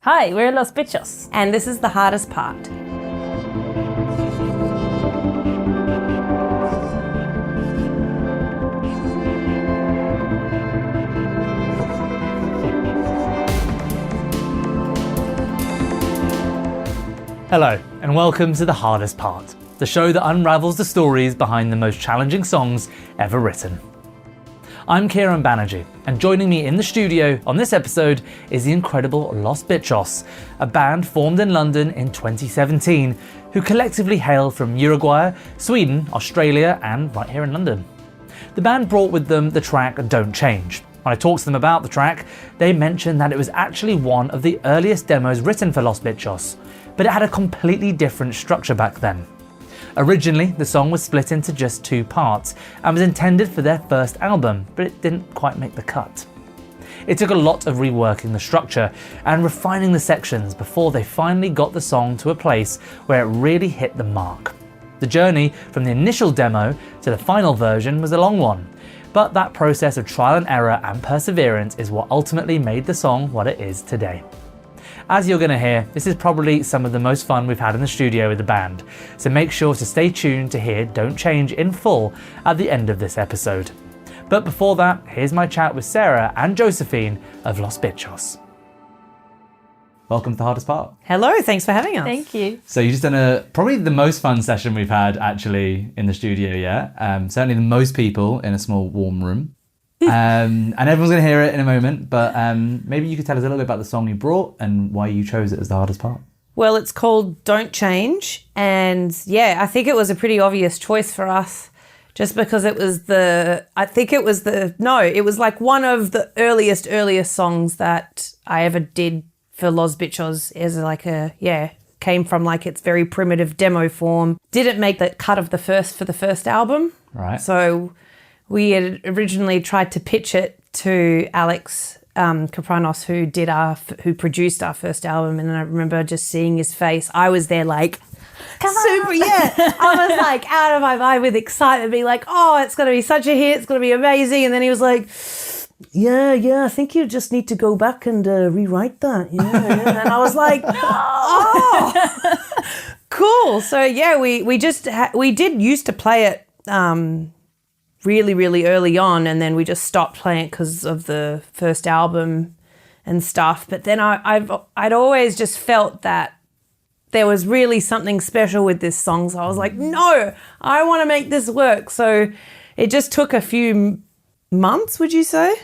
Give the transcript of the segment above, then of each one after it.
Hi, we're Los Bitchos. And this is the hardest part. Hello, and welcome to The Hardest Part, the show that unravels the stories behind the most challenging songs ever written. I'm Kieron Banerji, and joining me in the studio on this episode is the incredible Los Bitchos, a band formed in London in 2017, who collectively hail from Uruguay, Sweden, Australia, and right here in London. The band brought with them the track Don't Change. When I talked to them about the track, they mentioned that it was actually one of the earliest demos written for Los Bitchos, but it had a completely different structure back then. Originally, the song was split into just 2 parts and was intended for their first album, but it didn't quite make the cut. It took a lot of reworking the structure and refining the sections before they finally got the song to a place where it really hit the mark. The journey from the initial demo to the final version was a long one, but that process of trial and error and perseverance is what ultimately made the song what it is today. As you're going to hear, this is probably some of the most fun we've had in the studio with the band, so make sure to stay tuned to hear Don't Change in full at the end of this episode. But before that, here's my chat with Sarah and Josephine of Los Bitchos. Welcome to The Hardest Part. Hello, thanks for having us. Thank you. So you've just done probably the most fun session we've had actually in the studio yet. Certainly the most people in a small warm room. And everyone's going to hear it in a moment, but maybe you could tell us a little bit about the song you brought and why you chose it as the hardest part. Well, it's called Don't Change, and I think it was a pretty obvious choice for us just because it was like one of the earliest songs that I ever did for Los Bitchos as came from like its very primitive demo form. Didn't make the cut of the first album. Right. So we had originally tried to pitch it to Alex Kapranos, who produced our first album, and I remember just seeing his face. I was there like, super, yeah. I was like out of my mind with excitement, being like, oh, it's going to be such a hit, it's going to be amazing. And then he was like, yeah, I think you just need to go back and rewrite that. Yeah. And I was like, oh, cool. So we did used to play it really, really early on, and then we just stopped playing it because of the first album and stuff. But then I'd always just felt that there was really something special with this song. So I was like, no, I want to make this work. So it just took a few months, would you say?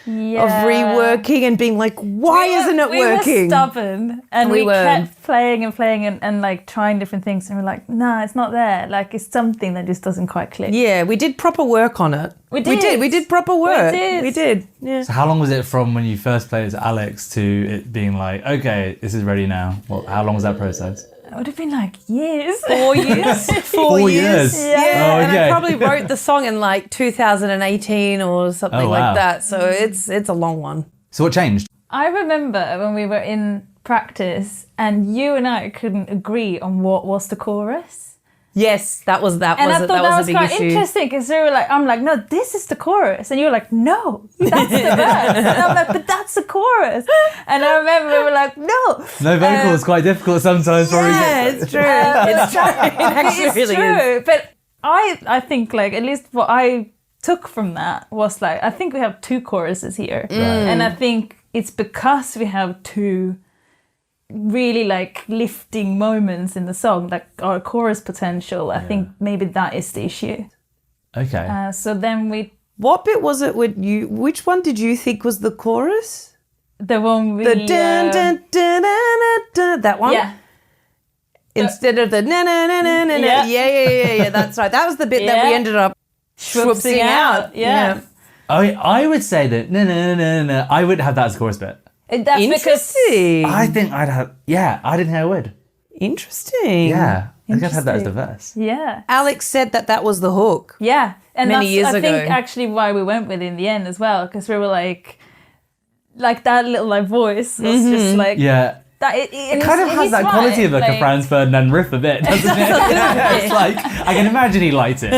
Yeah. Of reworking and being like, why isn't it working? We were stubborn and we kept playing and like trying different things, and we're like, nah, it's not there. Like, it's something that just doesn't quite click. Yeah, we did proper work on it. We did proper work. We did. Yeah. So how long was it from when you first played it to Alex to it being like, okay, this is ready now? Well, how long was that process? It would have been like years. 4 years. 4 years? Yeah. Oh, okay. And I probably wrote the song in like 2018 or something like that. So it's a long one. So what changed? I remember when we were in practice and you and I couldn't agree on what was the chorus. Yes, that was and I thought that was a big quite issue. interesting because we were like, I'm like, no, this is the chorus, and you were like, no, that's the verse, and I'm like, but that's the chorus, and I remember we were like, no. No vocal is quite difficult sometimes. Yeah, it's true. It's true. It actually really true. is. But I think like at least what I took from that was like, I think we have 2 choruses here, and I think it's because we have 2 really like lifting moments in the song, like our chorus potential. I think maybe that is the issue. Okay. So then What bit was it with you? Which one did you think was the chorus? the one we The dun dun dun dun dun dun. That one. yeah. Instead of the na na na na na na. Yeah. That's right. That was the bit that we ended up swoopsing out. Yeah. I would say that no. I would have that as a chorus bit. That's because Interesting. I think I'd have. Yeah, I didn't think I would. Interesting. Yeah, I think I'd have that as the verse. yeah. Alex said that was the hook. Yeah, and Many that's years I think ago. actually why we went with it in the end as well, because we were like that little like voice was just like Yeah. that. It kind of has that quality of like a Franz Ferdinand riff a bit, doesn't it? Yeah, it's like I can imagine he liked it.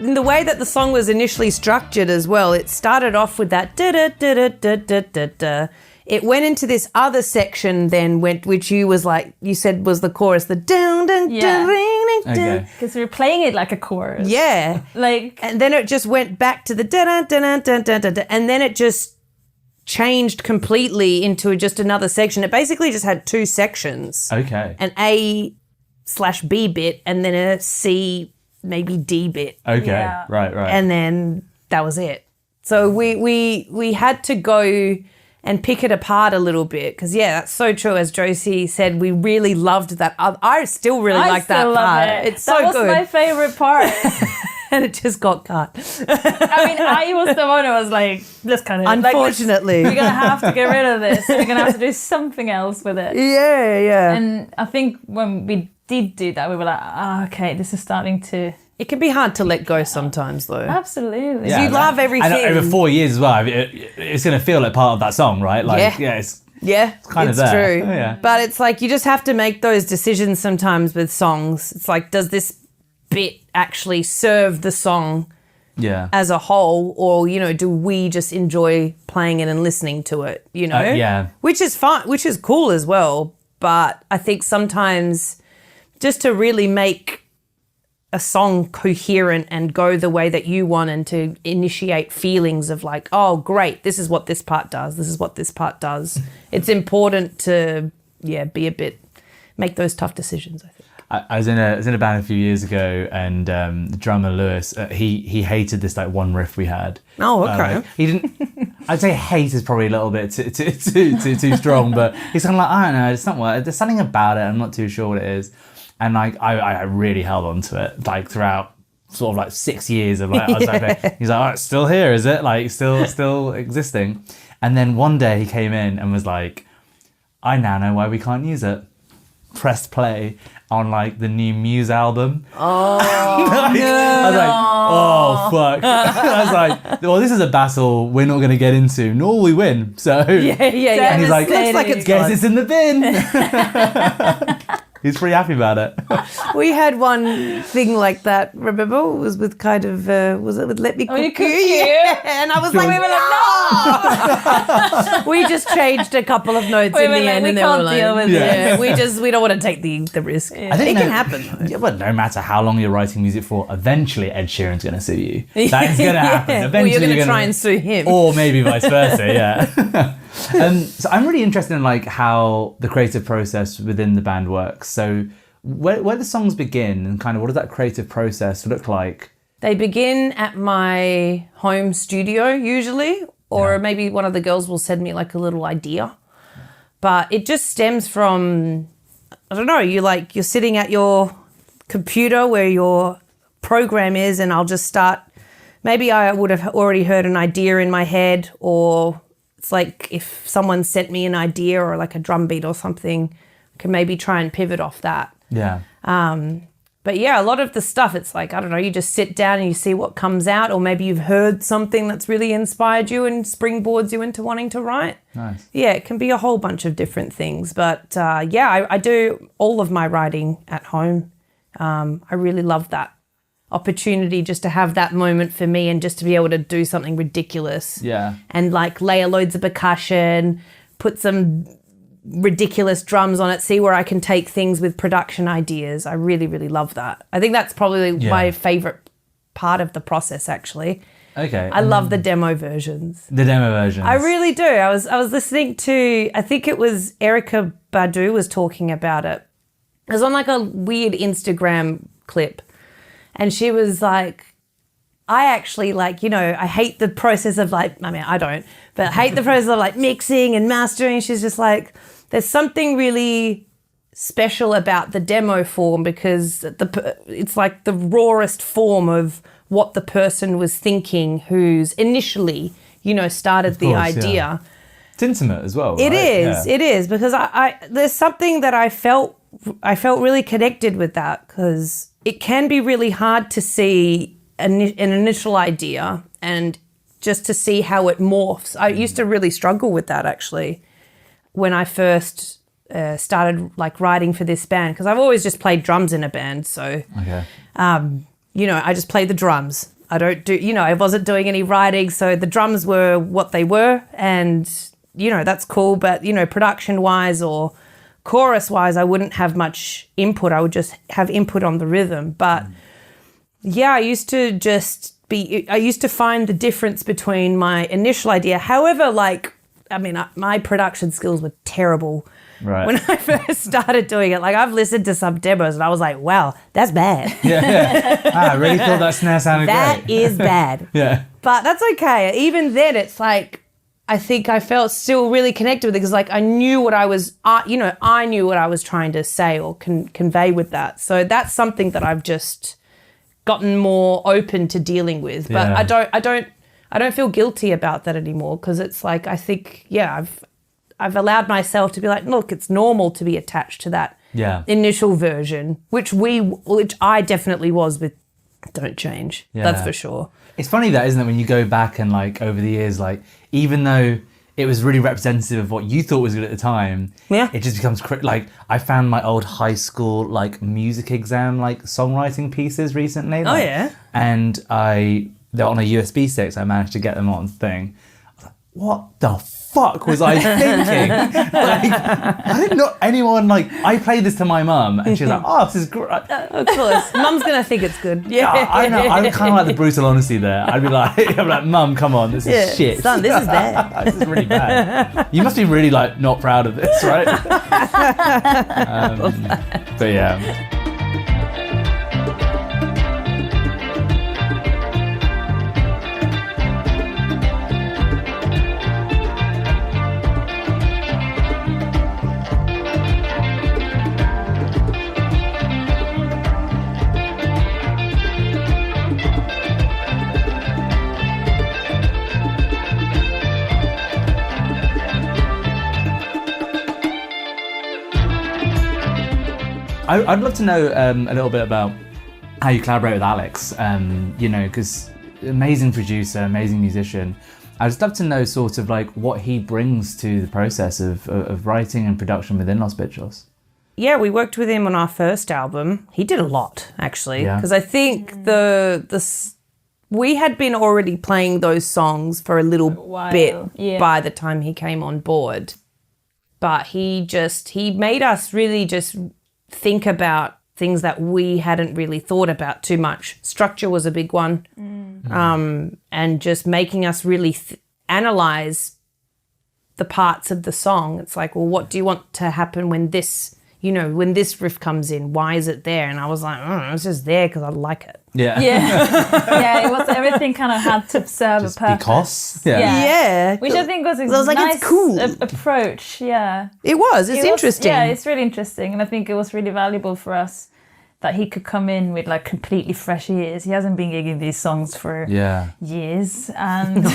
in the way that the song was initially structured as well, it started off with that da-da-da-da-da-da-da-da. It went into this other section then, which you said was the chorus, the down, down, down, Okay. Because we were playing it like a chorus. yeah. Like, And then it just went back to the da-da-da-da-da-da-da, and then it just changed completely into just another section. It basically just had two sections. Okay. An A/B bit and then a C, maybe D bit. Okay. Yeah. Right. And then that was it. So we had to go and pick it apart a little bit because, yeah, that's so true. As Josie said, we really loved that. I still really like that part. It's so good. That was my favorite part. And it just got cut. I mean, I was the one who was like, let's kind of... Unfortunately. we're going to have to get rid of this. We're going to have to do something else with it. Yeah. And I think when we did do that, we were like, okay, this is starting to... It can be hard to let go sometimes, though. Absolutely. Yeah, You love everything. And over 4 years as well, it's going to feel like part of that song, right? Like, Yeah. it's it's kind of there. true. Oh, yeah. But it's like you just have to make those decisions sometimes with songs. It's like, does this bit actually serve the song Yeah. as a whole, or do we just enjoy playing it and listening to it? Yeah. Which is fun, which is cool as well. But I think sometimes just to really make a song coherent and go the way that you want, and to initiate feelings of like, oh great, this is what this part does, this is what this part does. It's important to make those tough decisions, I think. I was in a band a few years ago, and the drummer Lewis, he hated this like one riff we had. Oh, okay. He didn't. I'd say hate is probably a little bit too strong, but he's kind of like, I don't know, it's not what. There's something about it. I'm not too sure what it is, and like I really held on to it like throughout sort of like 6 years of like I was like, he's like, oh, it's still here, is it? Like still existing? And then one day he came in and was like, I now know why we can't use it. Pressed play on like the new Muse album. Oh, I was like, oh fuck. I was like, well, this is a battle we're not going to get into, nor will we win. So yeah. And he's like, looks like it's guess gone. it's in the bin. He's pretty happy about it. We had one thing like that. Remember, it was with kind of was it with Let Me Cook You You? Cook You? Yeah. And I was like, We were like, no! we just changed a couple of notes in the end, we and then we were can't like, deal with yeah, we don't want to take the risk. I think It can happen though. Yeah, but no matter how long you're writing music for, eventually Ed Sheeran's going to sue you. That's going to happen. Yeah. Eventually Well, you're going to gonna- try and sue him. Or maybe vice versa, yeah. So I'm really interested in like how the creative process within the band works. So where the songs begin and kind of what does that creative process look like? They begin at my home studio usually, or maybe one of the girls will send me like a little idea. But it just stems from, I don't know, you're sitting at your computer where your program is, and I'll just start, maybe I would have already heard an idea in my head, or it's like if someone sent me an idea or like a drum beat or something, I can maybe try and pivot off that. Yeah. But yeah, a lot of the stuff, it's like, I don't know, you just sit down and you see what comes out, or maybe you've heard something that's really inspired you and springboards you into wanting to write. Nice. Yeah, it can be a whole bunch of different things. But I do all of my writing at home. I really love that opportunity just to have that moment for me and just to be able to do something ridiculous. Yeah. And like layer loads of percussion, put some ridiculous drums on it, see where I can take things with production ideas. I really, really love that. I think that's probably my favorite part of the process, actually. Okay. I love the demo versions. The demo versions. I really do. I was listening to, I think it was Erykah Badu was talking about it. It was on like a weird Instagram clip, and she was like, I actually like, I hate the process of like, I mean, I don't, but I hate the process of like mixing and mastering. She's just like, there's something really special about the demo form because it's like the rawest form of what the person was thinking who's initially, started the idea. Yeah. It's intimate as well. It right? is. Yeah. It is because I there's something that I felt really connected with that, because it can be really hard to see an initial idea and just to see how it morphs. I used to really struggle with that actually when I first started like writing for this band, because I've always just played drums in a band. So, Okay. I just play the drums. I don't do, I wasn't doing any writing, so the drums were what they were, and, that's cool. But, production-wise or chorus-wise, I wouldn't have much input. I would just have input on the rhythm. But, yeah, I used to find the difference between my initial idea. However, my production skills were terrible. Right. When I first started doing it, I've listened to some demos and I was like, wow, that's bad. Yeah. I really thought that snare sounded That great. is bad. Yeah. But that's okay. Even then, it's I think I felt still really connected with it because I knew what I was, I knew what I was trying to say or convey with that. So that's something that I've just gotten more open to dealing with. But Yeah. I don't feel guilty about that anymore because it's I think, I've allowed myself to be look, it's normal to be attached to that initial version, which I definitely was with Don't Change. Yeah. That's for sure. It's funny that, isn't it, when you go back and over the years, even though it was really representative of what you thought was good at the time, it just becomes I found my old high school music exam songwriting pieces recently. Oh yeah. And they're on a USB stick, so I managed to get them on the thing. I was like, what the fuck was I thinking? I didn't know anyone I played this to my mum and she was like, oh, this is great. Of course. Mum's going to think it's good. Yeah, I know. I'm kind of like the brutal honesty there. I'd be like, Mum, come on, this is shit. Son, this is bad. This is really bad. You must be really not proud of this, right? But yeah. I'd love to know a little bit about how you collaborate with Alex, because amazing producer, amazing musician. I'd just love to know sort of what he brings to the process of writing and production within Los Bitchos. Yeah, we worked with him on our first album. He did a lot, actually, Yeah. because I think we had been already playing those songs for a little bit by the time he came on board. But he made us really just think about things that we hadn't really thought about too much. Structure was a big one. And just making us really analyze the parts of the song. It's what do you want to happen when this riff comes in? Why is it there? And I was like, it's just there because I like it. Yeah. Yeah, it was, everything kind of had to serve Just a purpose. because? Yeah. Which I think was a nice it's cool approach, yeah. It was. It's interesting. Yeah, it's really interesting. And I think it was really valuable for us that he could come in with completely fresh ears. He hasn't been gigging these songs for years. And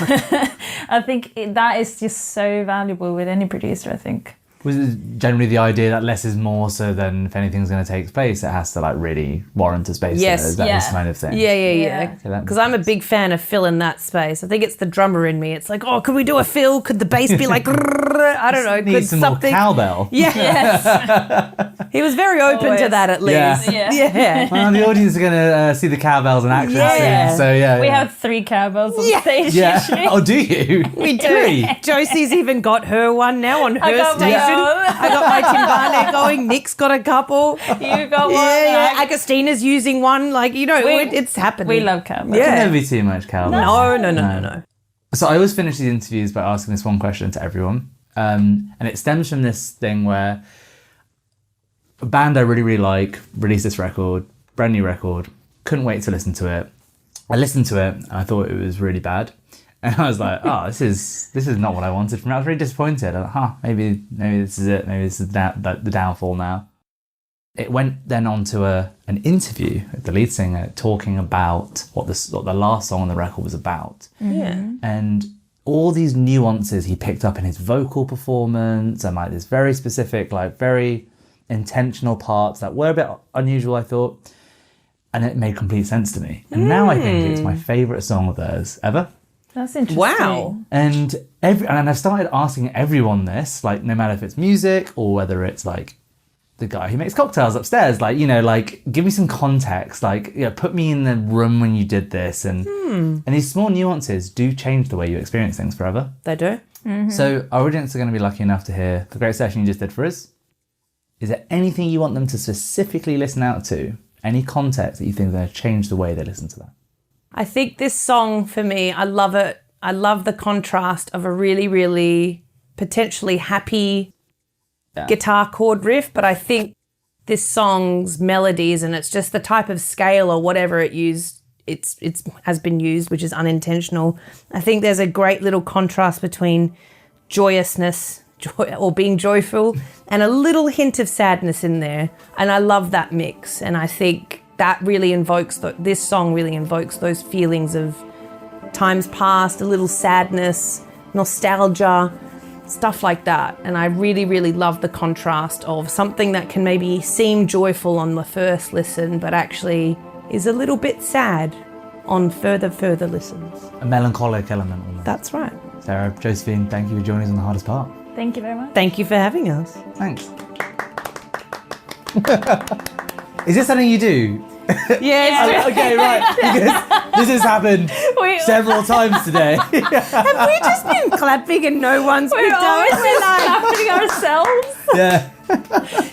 I think that is just so valuable with any producer, I think. Was it generally the idea that less is more, so then if anything's going to take place, it has to really warrant a space there? Is that this kind of thing? Yeah. Because I'm a big fan of filling that space. I think it's the drummer in me. It's could we do a fill? Could the bass be I don't know. Need some something more cowbell. Yes. He was very open to that at least. Yeah. Well, the audience are going to see the cowbells in action soon, so We have 3 cowbells on stage usually. Oh, do you? We do. 3? Josie's even got her one now on her got station. my own. I got my timbale going. Nick's got a couple. You got one. Yeah. Agostina's using one. It's happening. We love cowbells. There can never be too much cowbell. No. So I always finish these interviews by asking this one question to everyone. And it stems from this thing where a band I really, really like released this record, brand new record, couldn't wait to listen to it. I listened to it and I thought it was really bad. And I was like, this is not what I wanted from it. I was really disappointed. I was like, maybe this is it. Maybe this is the downfall now. It went then on to an interview with the lead singer talking about what the last song on the record was about. Yeah. And all these nuances he picked up in his vocal performance and this very specific, very intentional parts that were a bit unusual, I thought. And it made complete sense to me. And now I think it's my favourite song of theirs ever. That's interesting. Wow. And I've started asking everyone this, no matter if it's music or whether it's the the guy who makes cocktails upstairs. Like, you know, like, give me some context. Like, you know, put me in the room when you did this. And these small nuances do change the way you experience things forever. They do. So our audience are going to be lucky enough to hear the great session you just did for us. Is there anything you want them to specifically listen out to? Any context that you think is going to change the way they listen to that? I think this song, for me, I love it. I love the contrast of a really, really potentially happy guitar chord riff, but I think this song's melodies, and it's just the type of scale or whatever it has been used, which is unintentional. I think there's a great little contrast between joyousness, or being joyful, and a little hint of sadness in there. And I love that mix. And I think that really this song really invokes those feelings of times past, a little sadness, nostalgia, stuff like that. And I really, really love the contrast of something that can maybe seem joyful on the first listen, but actually is a little bit sad on further listens. A melancholic element almost. That's right. Sarah, Josephine, thank you for joining us on The Hardest Part. Thank you very much. Thank you for having us. Thanks. Is this something you do? Yes. Okay, right. Because this has happened several times today. Have we just been clapping and no one's We're picked always up? clapping ourselves. Yeah.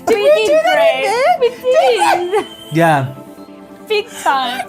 We did great. We did. Yeah. Big time.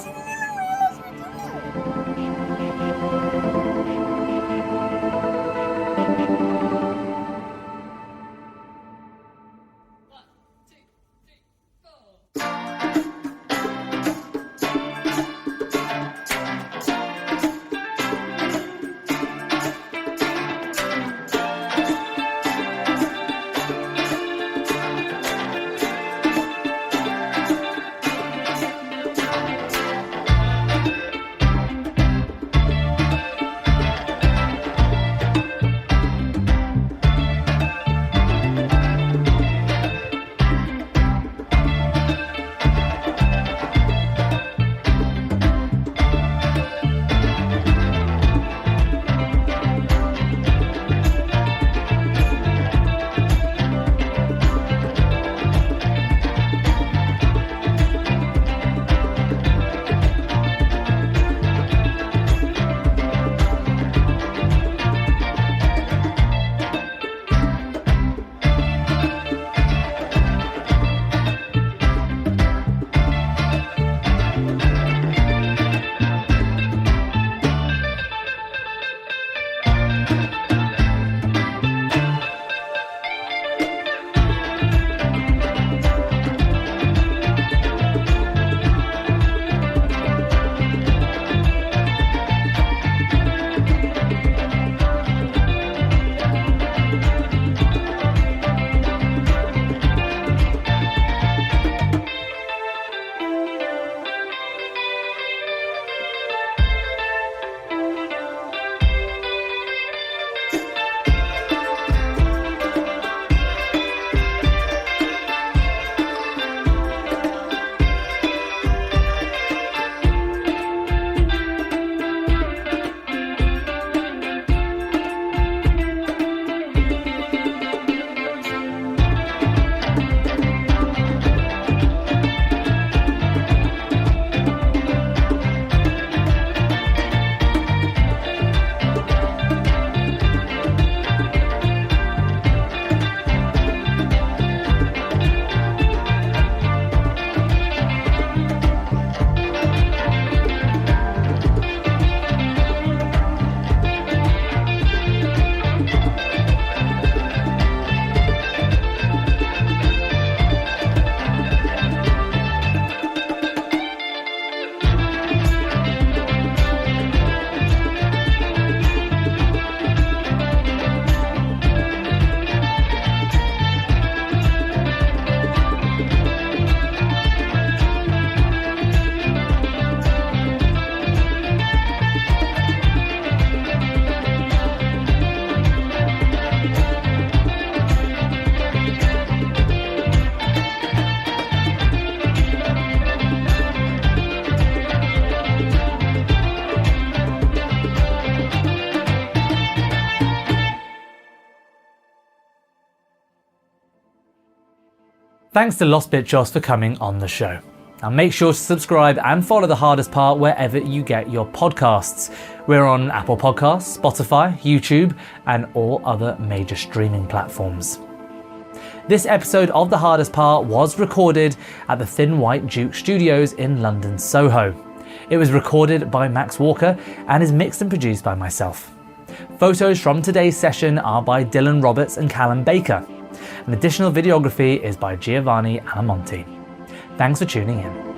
Thanks to Los Bitchos for coming on the show. Now make sure to subscribe and follow The Hardest Part wherever you get your podcasts. We're on Apple Podcasts, Spotify, YouTube, and all other major streaming platforms. This episode of The Hardest Part was recorded at the Thin White Duke Studios in London, Soho. It was recorded by Max Walker and is mixed and produced by myself. Photos from today's session are by Dylan Roberts and Callum Baker. And additional videography is by Giovanni and Almonte. Thanks for tuning in.